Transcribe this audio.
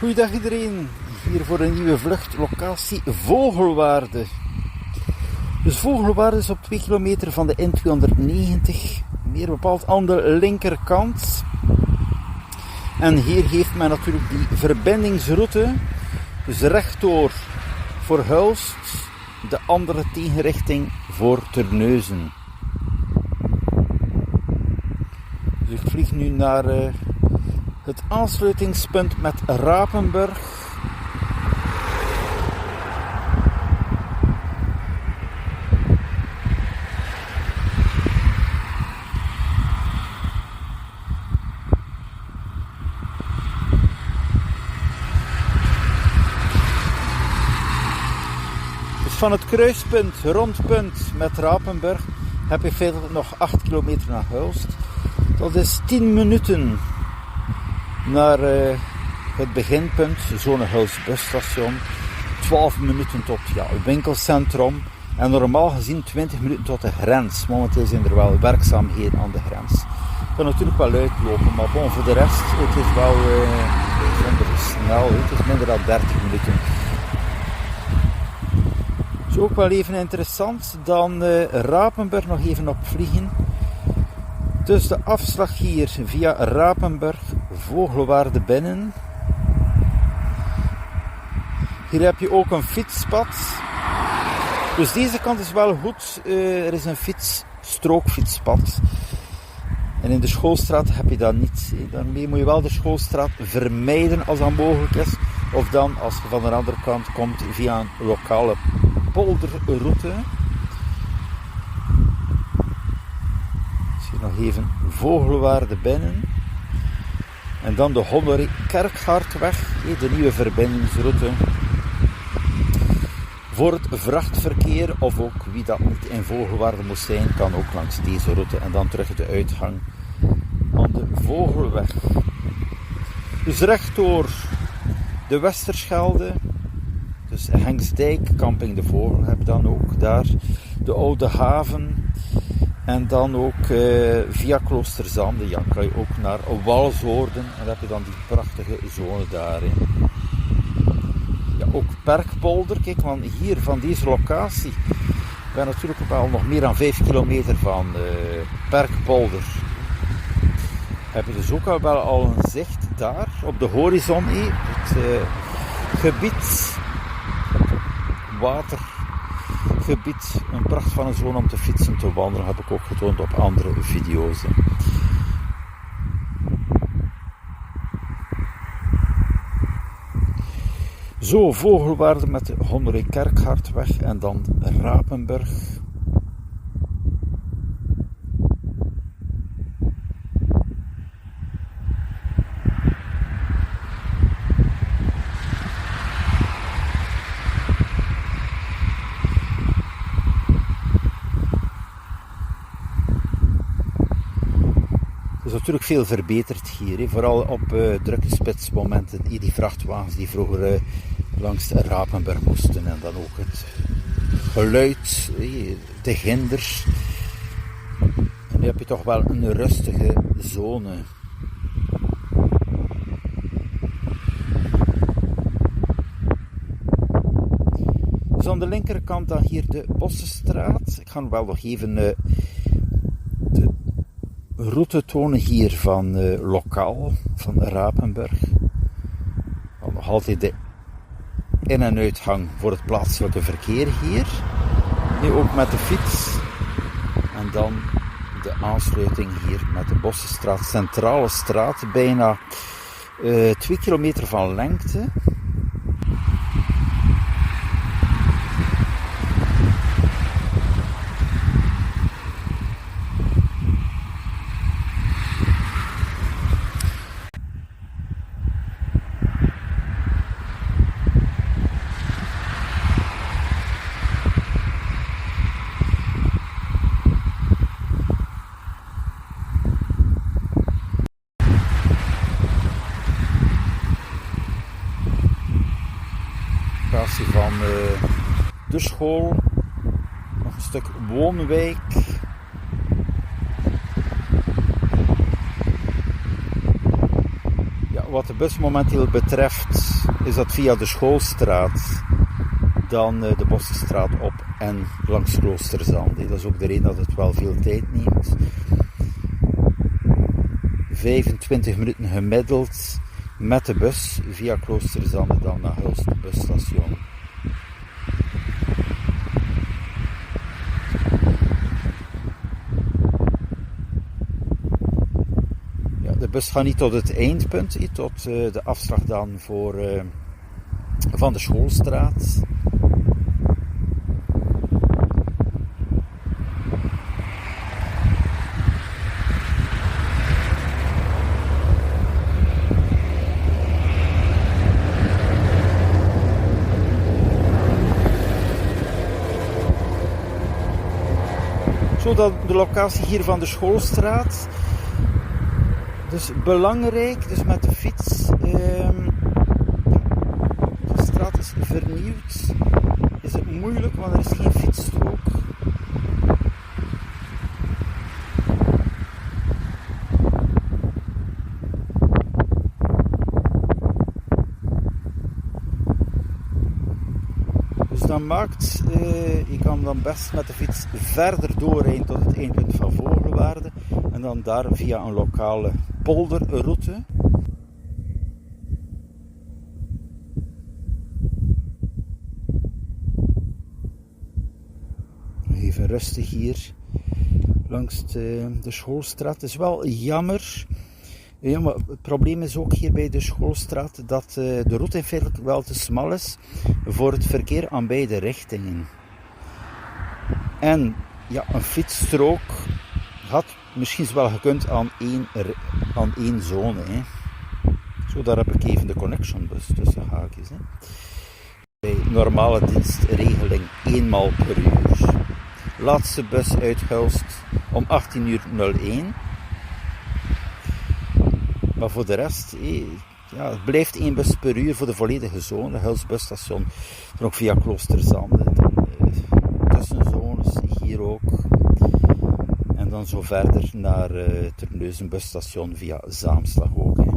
Goeiedag iedereen, hier voor een nieuwe vlucht, locatie Vogelwaarde. Dus Vogelwaarde is op 2 kilometer van de N290, meer bepaald aan de linkerkant. En hier heeft men natuurlijk die verbindingsroute, dus rechtdoor voor Hulst, de andere tegenrichting voor Terneuzen. Dus ik vlieg nu naar het aansluitingspunt met Rapenburg. Dus van het kruispunt, rondpunt met Rapenburg, heb je feitelijk nog 8 kilometer naar Hulst. Dat is 10 minuten naar het beginpunt, Zone Hulst busstation. 12 minuten tot het winkelcentrum. En normaal gezien 20 minuten tot de grens. Momenteel zijn er wel werkzaamheden aan de grens. Het kan natuurlijk wel uitlopen, maar bon, voor de rest, het is wel bijzonder snel. Het is minder dan 30 minuten. Het is ook wel even interessant. Dan Rapenburg nog even opvliegen. Dus de afslag hier via Rapenburg, Vogelwaarde binnen. Hier heb je ook een fietspad. Dus deze kant is wel goed. Er is een strookfietspad. En in de Schoolstraat heb je dat niet. Daarmee moet je wel de Schoolstraat vermijden als dat mogelijk is. Of dan, als je van de andere kant komt, via een lokale polderroute. Nog even Vogelwaarde binnen. En dan de Honoré Kerkgaardweg, de nieuwe verbindingsroute. Voor het vrachtverkeer, of ook wie dat niet in Vogelwaarde moet zijn, kan ook langs deze route. En dan terug de uitgang aan de Vogelweg. Dus rechtdoor de Westerschelde. Dus Hengstdijk, Camping de Vogel heb je dan ook daar. De Oude Haven. En dan ook via Kloosterzande, ja, kan je ook naar Walshoorden. En dan heb je dan die prachtige zone daarin. Ja, ook Perkpolder. Kijk, want hier van deze locatie, ik ben natuurlijk wel nog meer dan 5 kilometer van Perkpolder. Heb je dus ook al een zicht daar op de horizon. Het gebied, watergebied, een pracht van een zone om te fietsen, te wandelen, heb ik ook getoond op andere video's. Zo, Vogelwaarde met de Honoré Kerkgaardweg en dan Rapenburg. Het is natuurlijk veel verbeterd hier, vooral op drukke spitsmomenten. Hier die vrachtwagens die vroeger langs de Rapenburg moesten. En dan ook het geluid, de hinders. En nu heb je toch wel een rustige zone. Dus aan de linkerkant dan hier de Bossenstraat. Ik ga wel nog even de route tonen hier van lokaal, van Rapenburg. Dan nog altijd de in- en uitgang voor het plaatselijke verkeer hier. Nu ook met de fiets. En dan de aansluiting hier met de Bossenstraat, centrale straat, bijna 2 kilometer van lengte. Van de school, nog een stuk woonwijk. wat de bus momenteel betreft is dat via de Schoolstraat, dan de Bossenstraat op en langs Kloosterzand. Dat is ook de reden dat het wel veel tijd neemt. 25 minuten gemiddeld met de bus via Kloosterzand dan naar Hulst busstation. Ja, de bus gaat niet tot het eindpunt, tot de afslag dan van de Schoolstraat. Zodat de locatie hier van de Schoolstraat, dus belangrijk, dus met de fiets, de straat is vernieuwd, is het moeilijk, want er is geen fietsstrook. Dus dat maakt, je kan dan best met de fiets verder doorrijden tot het eindpunt van Vogelwaarde en dan daar via een lokale polderroute. Even rustig hier langs de Schoolstraat. Het is wel jammer. Ja, maar het probleem is ook hier bij de Schoolstraat dat de route feitelijk wel te smal is voor het verkeer aan beide richtingen. En ja, een fietsstrook had misschien wel gekund aan één zone. Hè. Zo, daar heb ik even de connectionbus tussen haakjes. Hè. Bij normale dienstregeling 1 maal per uur. Laatste bus uit Hulst om 18:01. Maar voor de rest, ja, het blijft 1 bus per uur voor de volledige zone. Hulst busstation, dan ook via Kloosterzande. Tussenzones, hier ook. En dan zo verder naar Terneuzen busstation via Zaamslag ook. Hè.